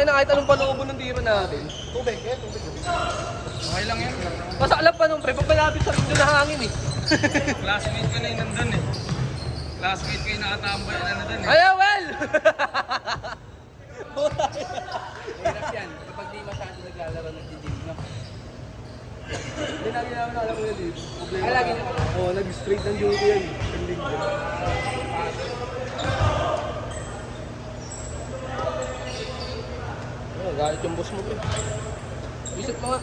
Tangin na kahit anong panuubo ng tiro natin. Tubig, eh, tubig. Okay lang yan. Basta alam pa nung pre, pag malapit sa rin doon na hangin eh. Classmate ko na yun nandun eh. Classmate ko yung nakatambay na nandun eh. Ay, well! Hirap yan. Kapag di masyado naglalaro ng gym, no? Hindi lagi namin alam ko yun eh. Problema. Ay, lagi naman. Oo, nag-straight ng duty yan. Ending ko. Oh, galit yung boss mo pre. Isip mo nga.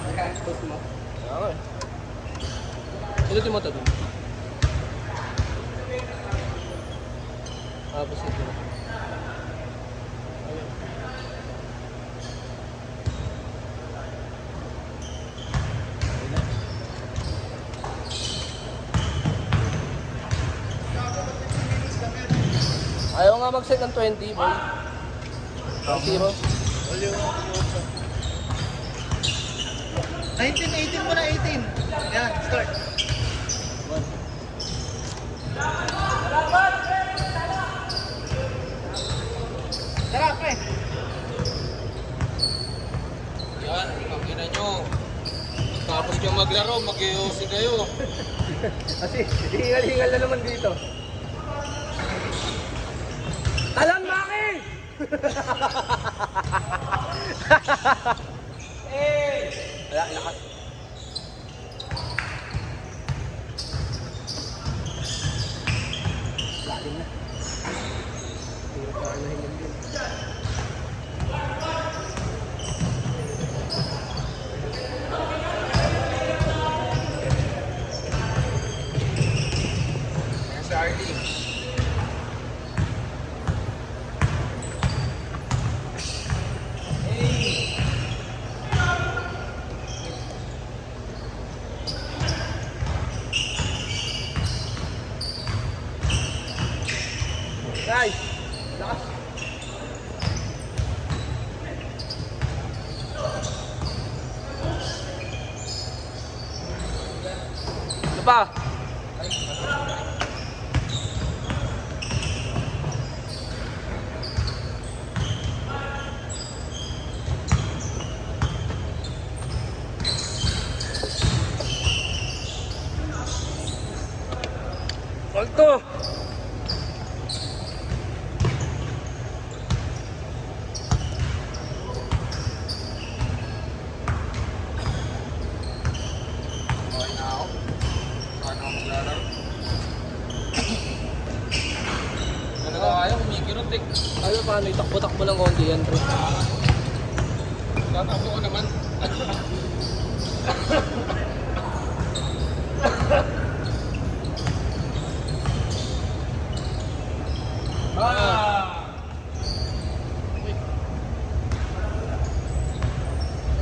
Nag-expose mo. Kaya nga eh. Ito yung mata doon. Tapos ito. Ayun. Ayaw nga mag-set ng 20, boy. 0. 18 mo na, 18. Yan, start. Tara, pre. Yan, makina nyo. Tapos nyo maglaro, mag-iusi kayo. Kasi, hingal-hingal na naman dito. Talang Maki! Wala, lakas. Lalim na. Hirap na hingal din. Yan si Arlie. Nice! Lakas! Ano pa? Alto! Okay na ako. Saan ako maglalaro? Talaga kaya, kumikirot eh. Ano paano? Itakbo-takbo ng konti yan, bro. Tatakbo ko naman.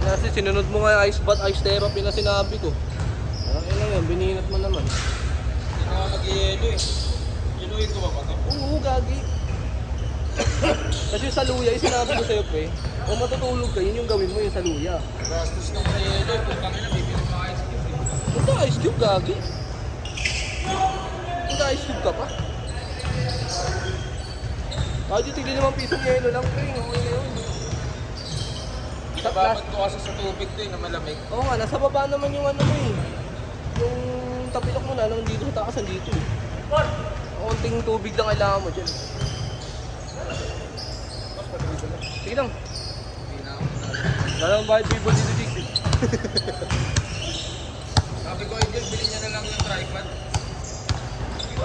Kasi sinunod mo nga yung ice bath, ice therapy na sinabi ko. Okay lang yan, bininat mo naman. Hindi na ako mag-ielo eh. Iluin ko ba ba ito? Oo, gagi. Kasi yung saluya, yung sinabi ko sa'yo, pre. Kung matutulog ka, yun yung gawin mo, yung saluya. Gastos ka sa ielo eh. Putang ina, bibili pa ice cream eh. Punta ice cube, gagi. Punta ice cube ka pa. Kahit yung tigli naman pisong yelo lang, pre. Okay na yun. Sa Babad ko kasi sa tubig to eh, na malamig. Oo nga, nasa baba naman yung ano mo eh. Yung tapilok mo na, naman dito sa taas, dito eh. Konting tubig lang kailangan mo dyan. Sige lang. Hindi na ako. Dalang bayad people dito dito. Sabi ko, Angel, bilhin niya na lang yung tripod.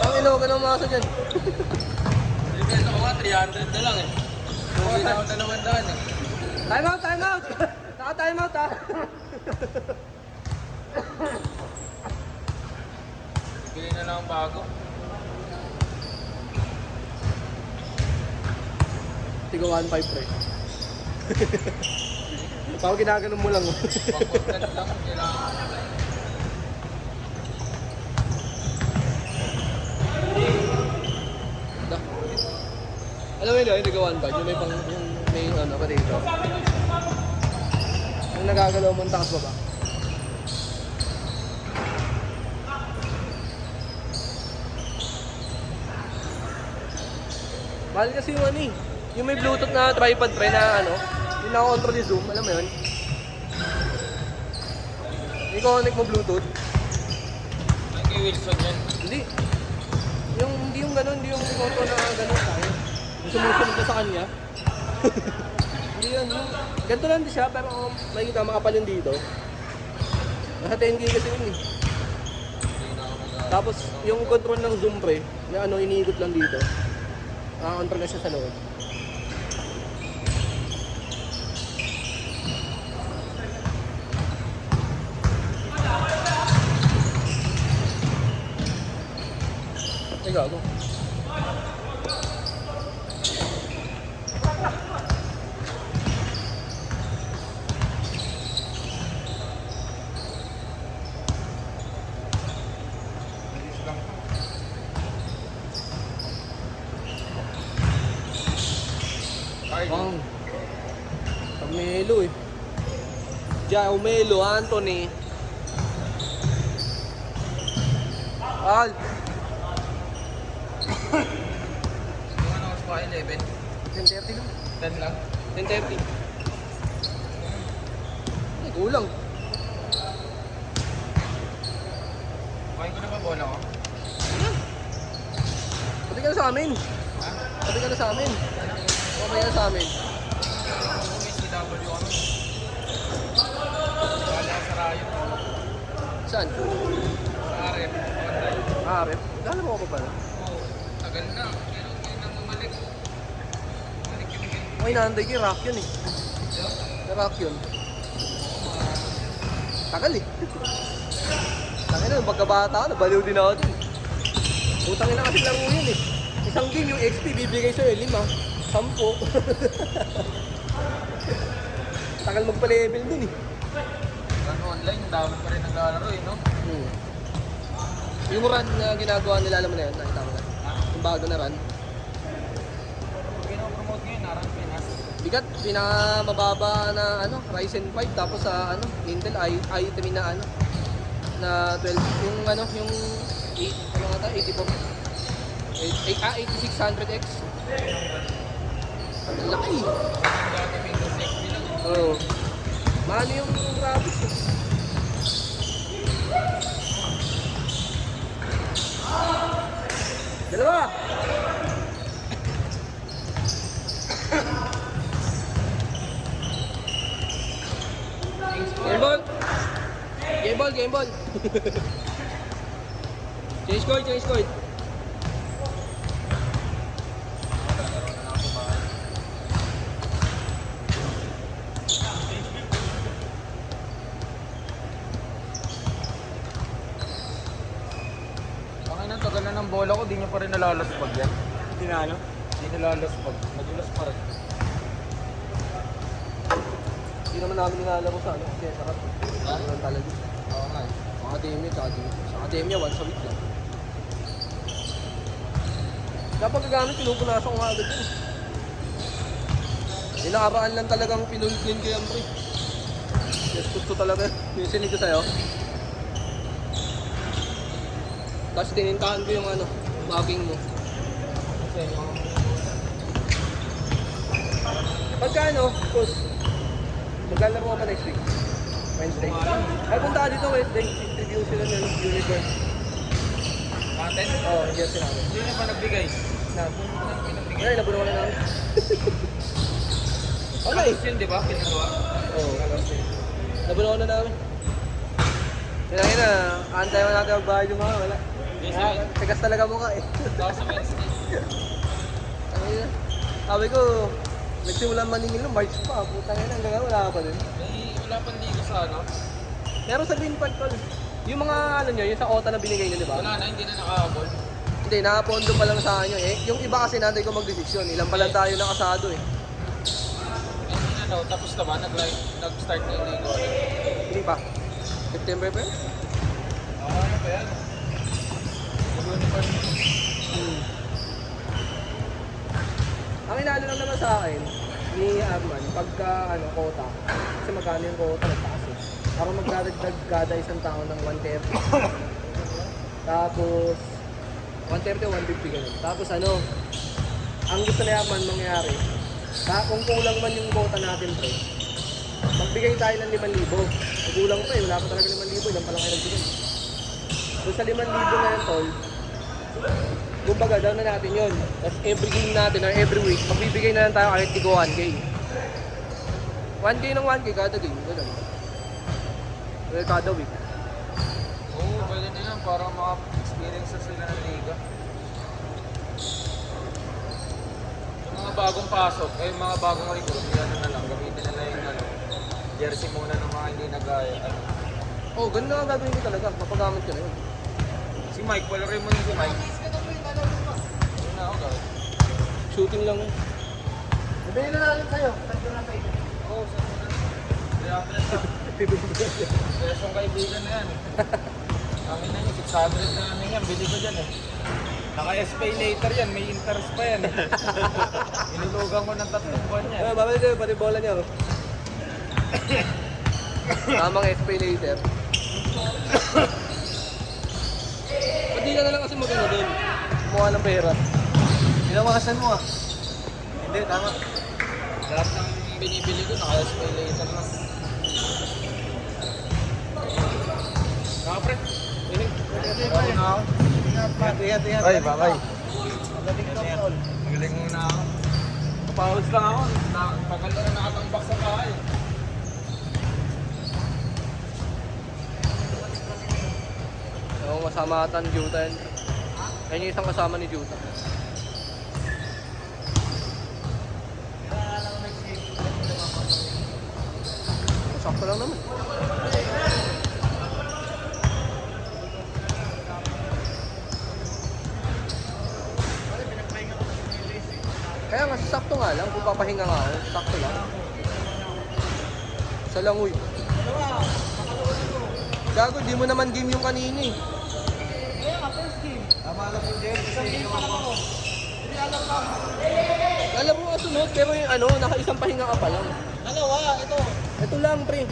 Ang ino, huwag ka nang masa dyan. Bibenta ko nga, 300 na lang eh. Hindi na ako 200 eh. Time out, time out! Naka-time out ha! Bilhin na lang ang bago. Tiga 1.5 pre. Parang ginaganon mo lang oh. Pang-content lang, kailangan. Alam mo yun, yung tiga 1.5, yung may pang, yung may ano pa dito. Yung nagagalaw mo ang takas baba. Mahal kasi yung ano eh. Yung may Bluetooth na tripod pre na ano, yung nakakontrol yung zoom, alam mo yun? I-connect mo Bluetooth. Ay, kay Wilson yan. Hindi. Hindi yung gano'n, hindi yung photo na gano'n tayo. Yung sumusunod ka sa kanya. Hindi yun. Ganito lang din siya, pero makikita makapal yun dito. Nasa 10K kasi yun eh. Tapos yung control ng zoom pre, na ano, iniikot lang dito. Nakakontrol na siya sa loob. Ay, gago. Bang. Camelo eh. Jaumelo, Anthony. Al. Yung ano, mas pa 11. 10:30 lang. 10 lang. 10:30. Ay, kulang. Kuhain ko na ba bola ko? Pati ka na sa amin. Ha? Pati ka na sa amin. Okay na sa amin. May CW kami. Wala ako sa Rayo. Saan? Sa RF. Online. Rep. Lalo mo ko pa pala. Oo. Tagal na. Pero ngayon na bumalik. Bumalik yung game. Okay, nahanday kay Rock yun eh. Kay Rock yun. Tagal eh. Tagal na, pagkabata ko, nabaliw din ako dun. Utangin na kasi laro yun eh. Isang game yung XP bibigay sa'yo, 5. 10. Tagal magpa-level dun eh. Ano online, dami pa rin naglalaro eh, no? Yung run na ginagawa nila, alam mo na yun, nakita mo na. Yung bago na run. Pinopromote ngayon, naran Pinas. Bigat, pinakamababa na ano, Ryzen 5 tapos sa ano, Intel i3 na ano na 12 yung ano, yung 8 ano ata 84 8600X. Ang laki. Dati Windows XP lang. Oo. Mahal yung graphics. Eh. Dalawa. Game ball. Game ball, game ball. Change coin, change coin. Okay na, tagal na ng bola ko, di nyo pa rin nalalaspag yan. Hindi na ano? Di nalalaspag. Madulas pa rin. Hindi naman namin nilalaro sa ano. Kasi sarap. Ha? Ano lang talaga. Oo nga eh. Academia, tsaka dito. Sa Academia, once a week lang. Kapag gagamit, pinupunasan ko nga agad yun. Inaaraan lang talagang pinulclean ko yan, pre. Yes, gusto talaga. Yung sinig ko sa'yo. Tapos tinintahan ko yung ano, bagging mo. Kasi yung Pagka ano, cause, maglalaro ka pa next week. Wednesday. Ay, punta ka dito Wednesday. Review sila ng unicorn. content, Oo, oh, yes sila. hindi nyo pa nagbigay. Na, Pinagbigay. ay, nabuno na namin. Okay. Tapos yun, di ba? Pinagawa. Oo. Nabuno na namin. Kailangan na, antay mo natin magbayad yung mga wala. Yes, Ah, sir. tigas talaga mukha eh. Tapos sa Wednesday. Sabi ko, nagsimulan maningil ng March pa. Putang ina, hanggang ngayon wala ka pa din. Wala pang ligo sa ano. Pero sa Green Park Tol, yung mga ano nyo, yung sa OTA na binigay nyo, di ba? Wala na, hindi na nakahabol. Hindi, nakapondo pa lang sa kanya eh. Yung iba kasi natin ko magdesisyon. Ilan pa lang tayo nakasado eh. Hindi na daw, tapos naman, nag-start na yung ligo. Hindi pa. September pa yun? Ano ba yan? Mag-uniform. Ang inalo lang naman sa akin, ni Arman, pagka ano, quota. Kasi magkano yung quota, nagtaas eh. Para magdadagdag kada isang tao ng 130. Tapos, 130 o 150 ganun. Tapos ano, ang gusto ni Arman mangyari, Kung kulang man yung quota natin, pre, magbigay tayo ng 5,000. Kung kulang pa eh, wala pa talaga 5,000, ilan pa lang kayo nagbigay. So sa 5,000 na yan, tol, kumbaga down na natin yun. Tapos every game natin or every week, magbibigay na lang tayo kahit tigo 1K. 1K ng 1K kada game, gano'n. Well, kada week. Oo, pwede na yan para maka-experience sila ng liga. Yung mga bagong pasok, yung mga bagong recruit, yan na lang, gamitin nila yung jersey muna ng mga hindi nagaya. Oh, ganun na ang gagawin ko talaga, mapagamit ko na yun. Si Mike, wala rin mo nun si Mike. Yun na ako gawin. Shooting lang yun. Sabihin na natin sa'yo. Saan ko na kayo? Oo, saan mo na? Kaya ako na. Presong kaibigan na yan. Ang ina niyo, 600 na namin yan, bili ko dyan eh. Naka-SPay later yan, may interest pa yan eh. Inulugan ko ng 3 buwan yan. Babalik kayo, pati bola niya. Oh. Tamang SP later. Pati ka na lang kasi magano doon. Mukha ng pera. Pinawasan mo ah. Hindi, tama. Lahat ng binibili ko, naka-SPay later lang. Kapre, Pwede na ako. Ingat. ay, babay. Magaling ka, tol. Magaling muna ako. Kapawis lang ako. Tagal na nakatambak sa bahay. Oo, kasama ata ni Juta yan. Ayun yung isang kasama ni Juta. Sakto lang naman. Kaya nga, sakto nga lang. Kung papahinga nga ako, sakto lang. Sa langoy. Gago, di mo naman game yung kanina eh. Tama na po, Jen. Isang game pa lang ako. Hindi alam ka. Alam mo kasunod, pero yung ano, naka-isang pahinga ka pa lang. Dalawa, ito. Ito lang, pre.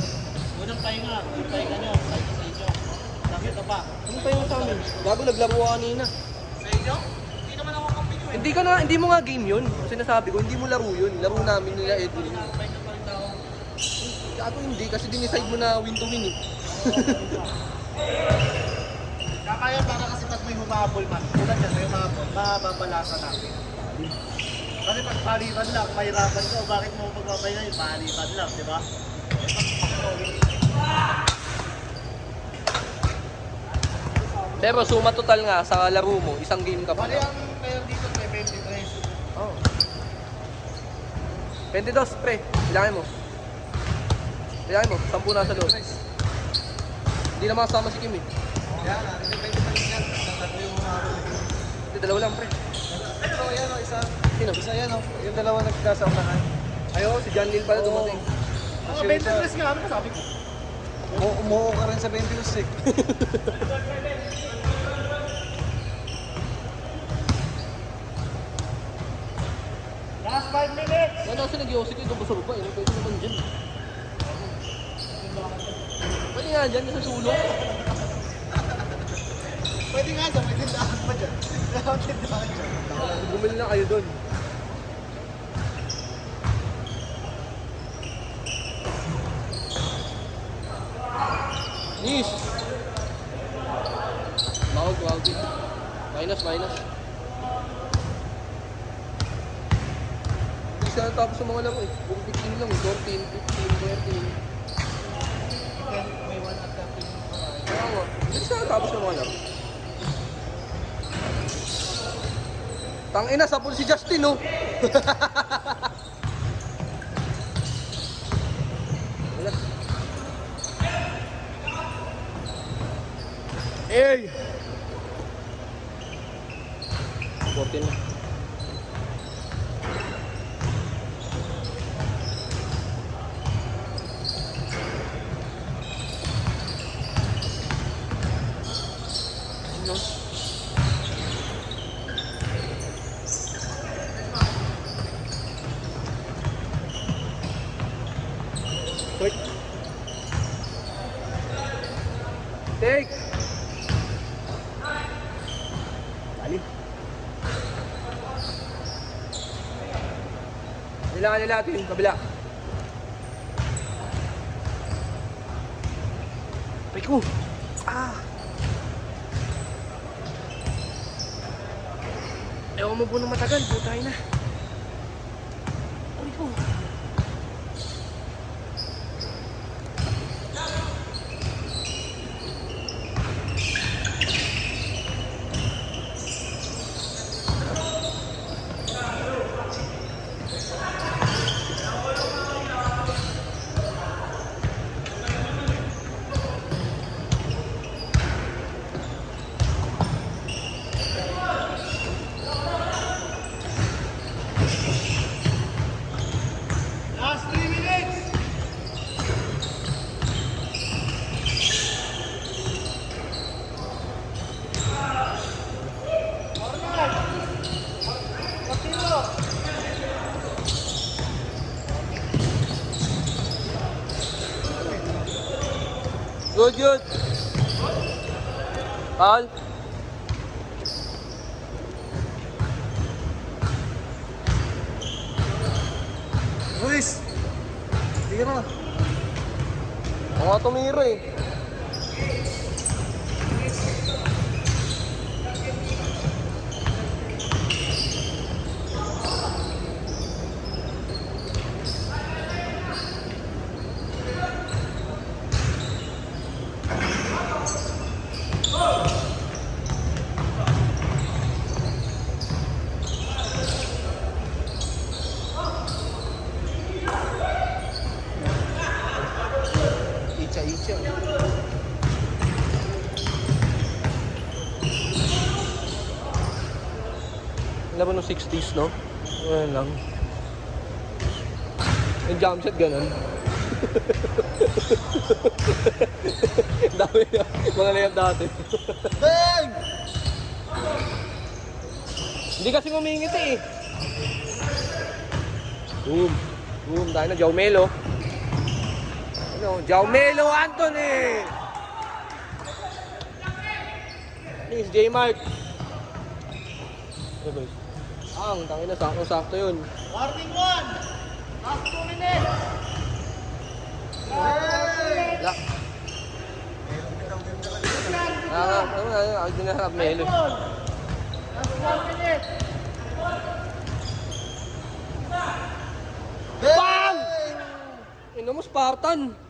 Unang pahinga. Yung pahinga nyo. Pahinga sa inyo. Nakita pa. Ano pa yung sa amin? Gago, naglaro ka kanina. Sa inyo? Hindi naman ako kampinyo eh. Hindi mo nga game yun. Sinasabi ko, hindi mo laro yun. Laro namin nila Edwin. Pahinga pa rin ako. Ako hindi, kasi dinicide mo na win to win eh. Kakaya para kasi pag may humabol man. Tulad yan, may humabol. Mababalasan natin. Kasi pag paliban lang, mahirapan ka. Bakit mo pagpapahinga yun? Paliban lang, di ba? Pero suma total nga sa laro mo, isang game ka pa Bali lang. ang player dito, may 23. Oh. 22, pre. Bilangin mo. Bilangin mo, 10 na sa loob. Hindi na makasama si Kim eh. Yan, hindi 23 yan. Tatlo yung humabol. Hindi, dalawa lang, pre. Ito, yan o, isa. Sino? Isa yan o. Yung dalawa nagkasamahan. Ayaw, si John Lil pala dumating. Mga 23 nga, ano sabi ko? Umuho ka rin sa 22 eh. Last 5 minutes! Ano kasi nag-iosik ko, doon sa baba eh. Pwede naman dyan. Pwede nga dyan, nasa sulong. Pwede nga dyan, may tindahan pa dyan. May tindahan dyan. Bumili na kayo doon. Nis! Bawag. Minus. Hindi siya natapos sa mga laro eh. Kung 15 lang, 14, 15, 20. May 1 at 13. Kaya nga, hindi siya natapos sa mga laro. Tangina, sapul si Justin, no? Wala. Ey! 14 na. Ano? Quick. Take. Ali. Kailangan natin, kabila. Peko! Ah! Ewan mo po na matagal, butay na. Peko! Last 3 minutes! Good, good. Al. Luis. Sige na. Ako nga tumira eh. Icha. Alam mo nung 60s, no? Ayan lang. Yung jump shot, ganun. Dami na. Mga layup dati. Bang! Hindi kasi ngumingit eh. Boom. Boom. Dahil na Jaumelo. Ano? Jaumelo Anthony! Please, J-Mark. Ano boys? Ang, tangin na. Sakto yun. Warning 1! Last 2 minutes! Lock. Ako dinaharap Melo. Last 1 minute! Bang! Ino mo, Spartan.